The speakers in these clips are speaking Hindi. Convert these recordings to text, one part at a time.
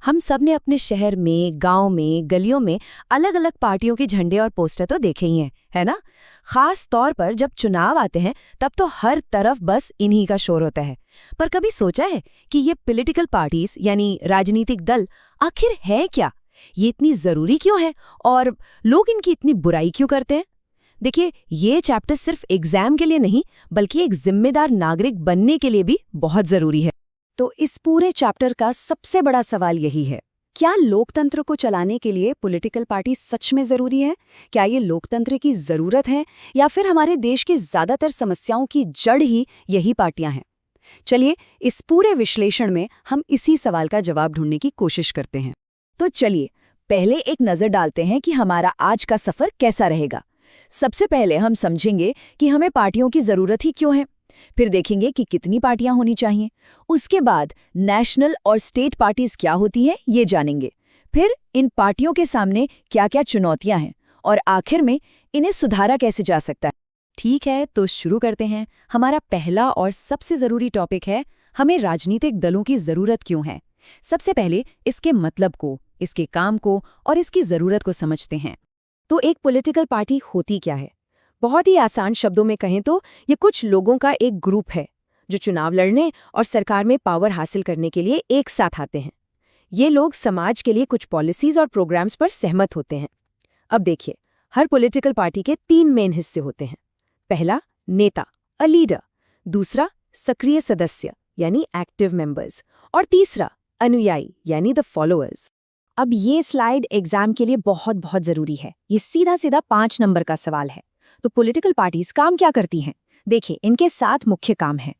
हम सब ने अपने शहर में, गांव में, गलियों में अलग अलग पार्टियों के झंडे और पोस्टर तो देखे ही हैं, है ना? खास तौर पर जब चुनाव आते हैं तब तो हर तरफ बस इन्हीं का शोर होता है। पर कभी सोचा है कि ये पॉलिटिकल पार्टीज यानी राजनीतिक दल आखिर है क्या? ये इतनी जरूरी क्यों है और लोग इनकी इतनी बुराई क्यों करते हैं? देखिए, ये चैप्टर सिर्फ एग्जाम के लिए नहीं बल्कि एक जिम्मेदार नागरिक बनने के लिए भी बहुत जरूरी है। तो इस पूरे चैप्टर का सबसे बड़ा सवाल यही है, क्या लोकतंत्र को चलाने के लिए पॉलिटिकल पार्टी सच में जरूरी है? क्या ये लोकतंत्र की जरूरत है या फिर हमारे देश की ज्यादातर समस्याओं की जड़ ही यही पार्टियां हैं? चलिए, इस पूरे विश्लेषण में हम इसी सवाल का जवाब ढूंढने की कोशिश करते हैं। तो चलिए पहले एक नजर डालते हैं कि हमारा आज का सफर कैसा रहेगा। सबसे पहले हम समझेंगे कि हमें पार्टियों की जरूरत ही क्यों है। फिर देखेंगे कि कितनी पार्टियां होनी चाहिए। उसके बाद नेशनल और स्टेट पार्टीज क्या होती हैं ये जानेंगे। फिर इन पार्टियों के सामने क्या-क्या चुनौतियां हैं और आखिर में इन्हें सुधारा कैसे जा सकता है। ठीक है, तो शुरू करते हैं। हमारा पहला और सबसे जरूरी टॉपिक है, हमें राजनीतिक दलों की जरूरत क्यों है। सबसे पहले इसके मतलब को, इसके काम को और इसकी जरूरत को समझते हैं। तो एक पॉलिटिकल पार्टी होती क्या है? बहुत ही आसान शब्दों में कहें तो ये कुछ लोगों का एक ग्रुप है जो चुनाव लड़ने और सरकार में पावर हासिल करने के लिए एक साथ आते हैं। ये लोग समाज के लिए कुछ पॉलिसीज और प्रोग्राम्स पर सहमत होते हैं। अब देखिए, हर पॉलिटिकल पार्टी के 3 मेन हिस्से होते हैं। पहला, नेता, अ लीडर। दूसरा, सक्रिय सदस्य यानी एक्टिव मेंबर्स। और तीसरा, अनुयायी यानी द फॉलोअर्स। अब ये स्लाइड एग्जाम के लिए बहुत बहुत जरूरी है। ये सीधा सीधा 5 नंबर का सवाल है। तो पॉलिटिकल पार्टीज काम क्या करती हैं? देखिए, इनके 7 मुख्य काम हैं।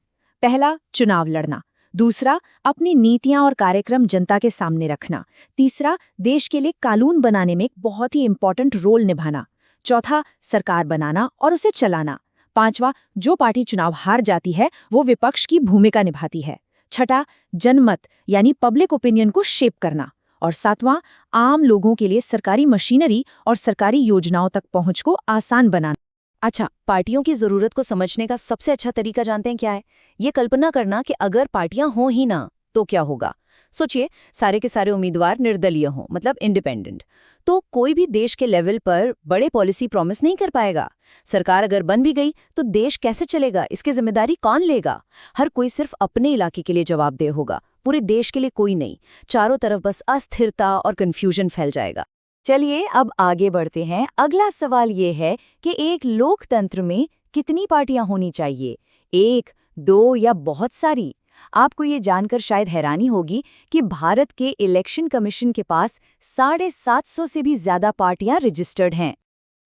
पहला, चुनाव लड़ना। दूसरा, अपनी नीतियां और कार्यक्रम जनता के सामने रखना। तीसरा, देश के लिए कानून बनाने में एक बहुत ही इंपॉर्टेंट रोल निभाना। चौथा, सरकार बनाना और उसे चलाना। पांचवा, जो पार्टी चुनाव हार जाती है वो विपक्ष की भूमिका निभाती है। छठा, जनमत यानी पब्लिक ओपिनियन को शेप करना। और सातवां, आम लोगों के लिए सरकारी मशीनरी और सरकारी योजनाओं तक पहुंच को आसान बनाना। अच्छा, पार्टियों की जरूरत को समझने का सबसे अच्छा तरीका जानते हैं क्या है? ये कल्पना करना कि अगर पार्टियां हों ही ना तो क्या होगा। सोचिए, सारे के सारे उम्मीदवार निर्दलीय हों, मतलब इंडिपेंडेंट, तो कोई भी देश के लेवल पर बड़े पॉलिसी प्रॉमिस नहीं कर पाएगा। सरकार अगर बन भी गई तो देश कैसे चलेगा, इसकी जिम्मेदारी कौन लेगा? हर कोई सिर्फ अपने इलाके के लिए जवाबदेह होगा, पूरे देश के लिए कोई नहीं। चारों तरफ बस अस्थिरता और कंफ्यूजन फैल जाएगा। चलिए अब आगे बढ़ते हैं। अगला सवाल ये है कि एक लोकतंत्र में कितनी पार्टियां होनी चाहिए? 1, 2 या बहुत सारी? आपको ये जानकर शायद हैरानी होगी कि भारत के इलेक्शन कमीशन के पास 750 से भी ज्यादा पार्टियां रजिस्टर्ड हैं।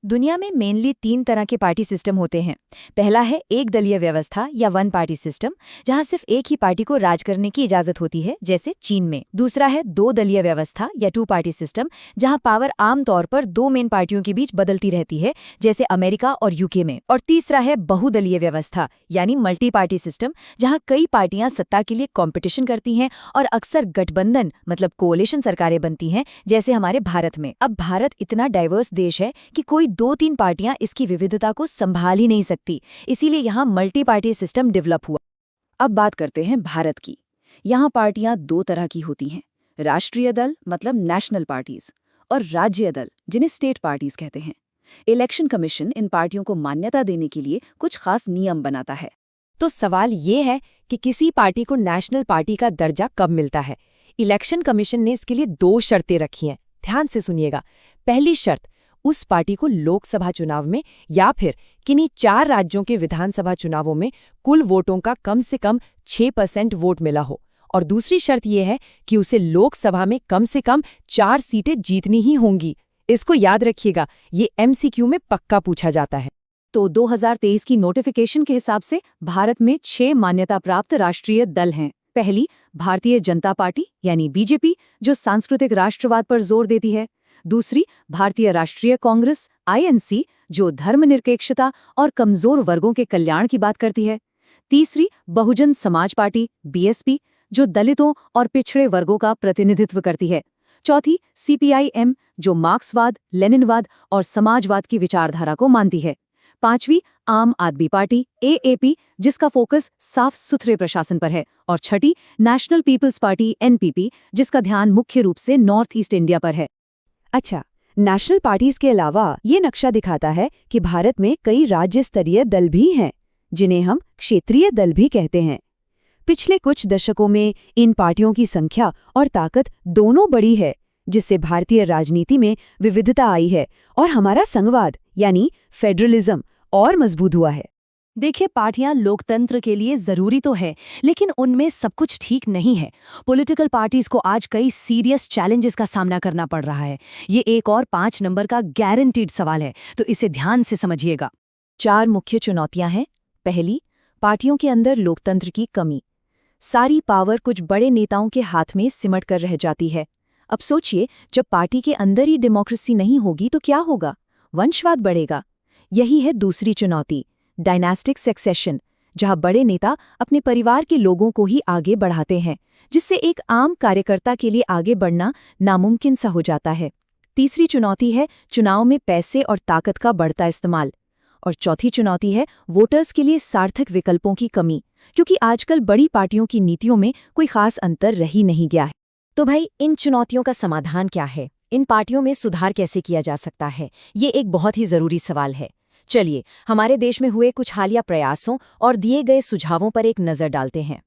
दुनिया में मेनली 3 तरह के पार्टी सिस्टम होते हैं। पहला है एक दलीय व्यवस्था या वन पार्टी सिस्टम, जहां सिर्फ एक ही पार्टी को राज करने की इजाजत होती है, जैसे चीन में। दूसरा है 2 दलीय व्यवस्था या 2 पार्टी सिस्टम, जहां पावर आमतौर पर 2 मेन पार्टियों के बीच बदलती रहती है, जैसे अमेरिका और यूके में। और तीसरा है बहुदलीय व्यवस्था यानी मल्टी पार्टी सिस्टम, जहां कई पार्टियां सत्ता के लिए कॉम्पिटिशन करती हैं और अक्सर गठबंधन मतलब कोalition सरकारें बनती हैं, जैसे हमारे भारत में। अब भारत इतना डाइवर्स देश है कि कोई 2-3 पार्टियां इसकी विविधता को संभाल ही नहीं सकती, इसीलिए यहाँ मल्टी पार्टी सिस्टम डेवलप हुआ। अब बात करते हैं भारत की। यहाँ पार्टियां 2 तरह की होती हैं, राष्ट्रीय दल मतलब नेशनल पार्टीज और राज्य दल जिन्हें स्टेट पार्टीज कहते हैं। इलेक्शन कमीशन इन पार्टियों को मान्यता देने के लिए कुछ खास नियम बनाता है। तो सवाल ये है कि किसी पार्टी को नेशनल पार्टी का दर्जा कब मिलता है? इलेक्शन कमीशन ने इसके लिए 2 शर्तें रखी हैं, ध्यान से सुनिएगा। पहली शर्त, उस पार्टी को लोकसभा चुनाव में या फिर किन्हीं 4 राज्यों के विधानसभा चुनावों में कुल वोटों का कम से कम 6% वोट मिला हो। और दूसरी शर्त यह है कि उसे लोकसभा में कम से कम 4 सीटें जीतनी ही होंगी। इसको याद रखिएगा, ये MCQ में पक्का पूछा जाता है। तो 2023 की नोटिफिकेशन के हिसाब से भारत में 6 मान्यता प्राप्त राष्ट्रीय दल हैं। पहली, भारतीय जनता पार्टी यानी बीजेपी, जो सांस्कृतिक राष्ट्रवाद पर जोर देती है। दूसरी, भारतीय राष्ट्रीय कांग्रेस INC, जो धर्मनिरपेक्षता और कमजोर वर्गों के कल्याण की बात करती है। तीसरी, बहुजन समाज पार्टी BSP, जो दलितों और पिछड़े वर्गों का प्रतिनिधित्व करती है। चौथी, CPIM, जो मार्क्सवाद, लेनिनवाद और समाजवाद की विचारधारा को मानती है। पांचवी आम आदमी पार्टी AAP, जिसका फोकस साफ सुथरे प्रशासन पर है, और छठी नेशनल पीपल्स पार्टी NPP, जिसका ध्यान मुख्य रूप से नॉर्थ ईस्ट इंडिया पर है। अच्छा, नेशनल पार्टीज के अलावा ये नक्शा दिखाता है कि भारत में कई राज्य स्तरीय दल भी हैं, जिन्हें हम क्षेत्रीय दल भी कहते हैं। पिछले कुछ दशकों में इन पार्टियों की संख्या और ताकत दोनों बढ़ी है, जिससे भारतीय राजनीति में विविधता आई है और हमारा संघवाद यानी फेडरलिज्म और मजबूत हुआ है। देखिए, पार्टियां लोकतंत्र के लिए जरूरी तो है, लेकिन उनमें सब कुछ ठीक नहीं है। पॉलिटिकल पार्टीज को आज कई सीरियस चैलेंजेस का सामना करना पड़ रहा है। ये एक और 5 नंबर का गारंटीड सवाल है, तो इसे ध्यान से समझिएगा। 4 मुख्य चुनौतियां हैं। पहली, पार्टियों के अंदर लोकतंत्र की कमी। सारी पावर कुछ बड़े नेताओं के हाथ में सिमट कर रह जाती है। अब सोचिए, जब पार्टी के अंदर ही डेमोक्रेसी नहीं होगी तो क्या होगा? वंशवाद बढ़ेगा। यही है दूसरी चुनौती, डायनास्टिक सक्सेशन, जहां बड़े नेता अपने परिवार के लोगों को ही आगे बढ़ाते हैं, जिससे एक आम कार्यकर्ता के लिए आगे बढ़ना नामुमकिन सा हो जाता है। तीसरी चुनौती है चुनाव में पैसे और ताकत का बढ़ता इस्तेमाल। और चौथी चुनौती है वोटर्स के लिए सार्थक विकल्पों की कमी, क्योंकि आजकल बड़ी पार्टियों की नीतियों में कोई खास अंतर रह ही नहीं गया है। तो भाई, इन चुनौतियों का समाधान क्या है? इन पार्टियों में सुधार कैसे किया जा सकता है? ये एक बहुत ही जरूरी सवाल है। चलिए, हमारे देश में हुए कुछ हालिया प्रयासों और दिए गए सुझावों पर एक नज़र डालते हैं।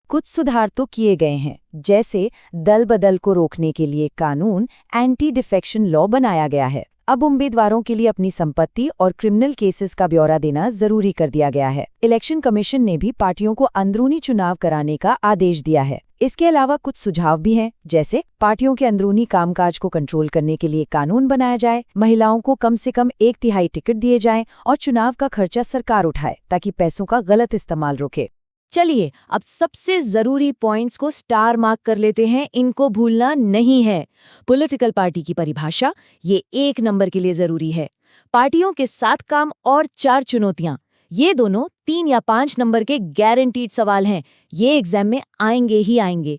कुछ सुधार तो किए गए हैं, जैसे दल बदल को रोकने के लिए कानून एंटी डिफेक्शन लॉ बनाया गया है। अब उम्मीदवारों के लिए अपनी संपत्ति और क्रिमिनल केसेस का ब्यौरा देना जरूरी कर दिया गया है। इलेक्शन कमीशन ने भी पार्टियों को अंदरूनी चुनाव कराने का आदेश दिया है। इसके अलावा कुछ सुझाव भी हैं, जैसे पार्टियों के अंदरूनी कामकाज को कंट्रोल करने के लिए कानून बनाया जाए, महिलाओं को कम से कम 1/3 टिकट दिए जाएं और चुनाव का खर्चा सरकार उठाए ताकि पैसों का गलत इस्तेमाल रोके। चलिए, अब सबसे जरूरी पॉइंट्स को स्टार मार्क कर लेते हैं, इनको भूलना नहीं है। पॉलिटिकल पार्टी की परिभाषा, ये 1 नंबर के लिए जरूरी है। पार्टियों के 7 काम और 4 चुनौतियां, ये दोनों 3 या 5 नंबर के गारंटीड सवाल हैं। ये एग्जाम में आएंगे ही आएंगे।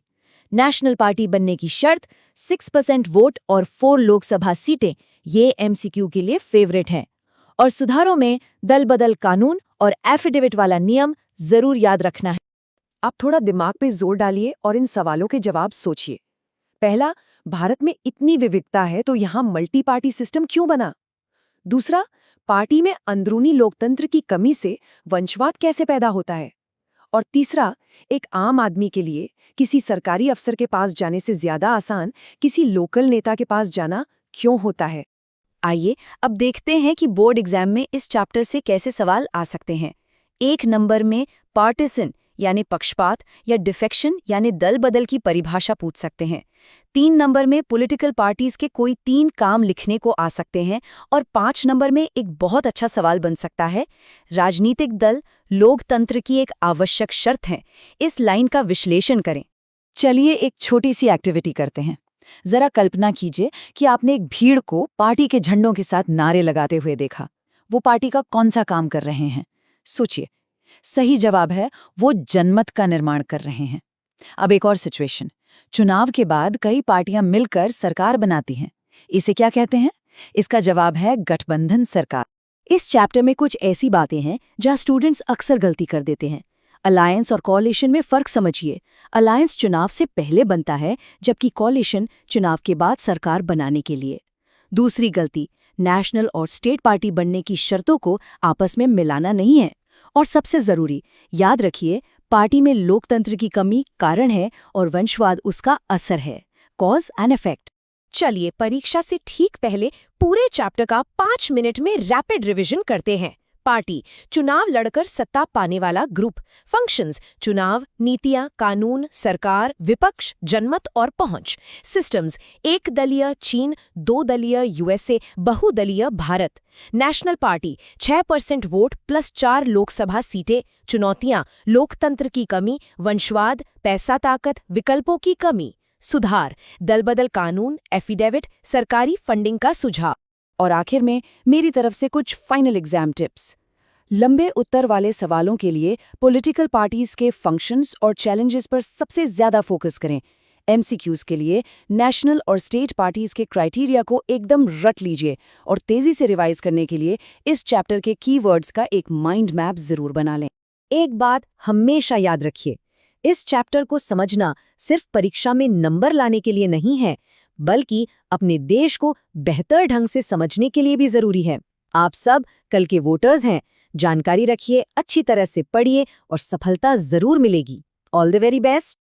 नेशनल पार्टी बनने की शर्त, 6% वोट और 4 लोकसभा सीटें, ये MCQ के लिए फेवरेट हैं। और सुधारों में दल बदल कानून और एफिडेविट वाला नियम जरूर याद रखना है। आप थोड़ा दिमाग पे जोर डालिए और इन सवालों के जवाब सोचिए। पहला, भारत में इतनी विविधता है तो यहाँ मल्टी पार्टी सिस्टम क्यों बना? दूसरा, पार्टी में अंदरूनी लोकतंत्र की कमी से वंशवाद कैसे पैदा होता है? और तीसरा, एक आम आदमी के लिए किसी सरकारी अफसर के पास जाने से ज्यादा आसान किसी लोकल नेता के पास जाना क्यों होता है? आइए अब देखते हैं कि बोर्ड एग्जाम में इस चैप्टर से कैसे सवाल आ सकते हैं। 1 नंबर में पार्टिसन यानी पक्षपात या डिफेक्शन यानी दल बदल की परिभाषा पूछ सकते हैं। 3 नंबर में पॉलिटिकल पार्टीज के कोई 3 काम लिखने को आ सकते हैं। और 5 नंबर में एक बहुत अच्छा सवाल बन सकता है, राजनीतिक दल लोकतंत्र की एक आवश्यक शर्त है। इस लाइन का विश्लेषण करें। चलिए एक छोटी सी एक्टिविटी करते हैं। जरा कल्पना कीजिए कि आपने एक भीड़ को पार्टी के झंडों के साथ नारे लगाते हुए देखा। वो पार्टी का कौन सा काम कर रहे हैं? सोचिए। सही जवाब है, वो जनमत का निर्माण कर रहे हैं। अब एक और सिचुएशन। चुनाव के बाद कई पार्टियां मिलकर सरकार बनाती हैं। इसे क्या कहते हैं? इसका जवाब है गठबंधन सरकार। इस चैप्टर में कुछ ऐसी बातें हैं जहां स्टूडेंट्स अक्सर गलती कर देते हैं। अलायंस और कोalition में फर्क समझिए। अलायंस चुनाव से पहले बनता है, जबकि कोalition चुनाव के बाद सरकार बनाने के लिए। दूसरी गलती, नेशनल और स्टेट पार्टी बनने की शर्तों को आपस में मिलाना नहीं है। और सबसे जरूरी, याद रखिए, पार्टी में लोकतंत्र की कमी कारण है और वंशवाद उसका असर है। Cause and effect. चलिए परीक्षा से ठीक पहले पूरे चैप्टर का 5 मिनट में रैपिड रिवीजन करते हैं। पार्टी, चुनाव लड़कर सत्ता पाने वाला ग्रुप। फंक्शंस, चुनाव, नीतियां, कानून, सरकार, विपक्ष, जनमत और पहुंच। सिस्टम्स, 1 दलीय चीन, 2 दलीय USA, बहुदलीय Bharat. National party, 6% vote plus 4 Lok Sabha सीटें। चुनौतियां, लोकतंत्र की कमी, वंशवाद, पैसा ताकत, विकल्पों की कमी। सुधार, दलबदल कानून, एफिडेविट, सरकारी फंडिंग का सुझाव। और आखिर में मेरी तरफ से कुछ फाइनल एग्जाम टिप्स। लंबे उत्तर वाले सवालों के लिए पॉलिटिकल पार्टीज के फंक्शंस और चैलेंजेस पर सबसे ज्यादा फोकस करें। MCQs के लिए नेशनल और स्टेट पार्टीज के क्राइटेरिया को एकदम रट लीजिए और तेजी से रिवाइज करने के लिए इस चैप्टर के कीवर्ड्स का एक माइंड मैप जरूर बना लें। एक बात हमेशा याद रखिए, इस चैप्टर को समझना सिर्फ परीक्षा में नंबर लाने के लिए नहीं है, बल्कि अपने देश को बेहतर ढंग से समझने के लिए भी जरूरी है। आप सब कल के वोटर्स हैं, जानकारी रखिए, अच्छी तरह से पढ़िए और सफलता जरूर मिलेगी। All the very best.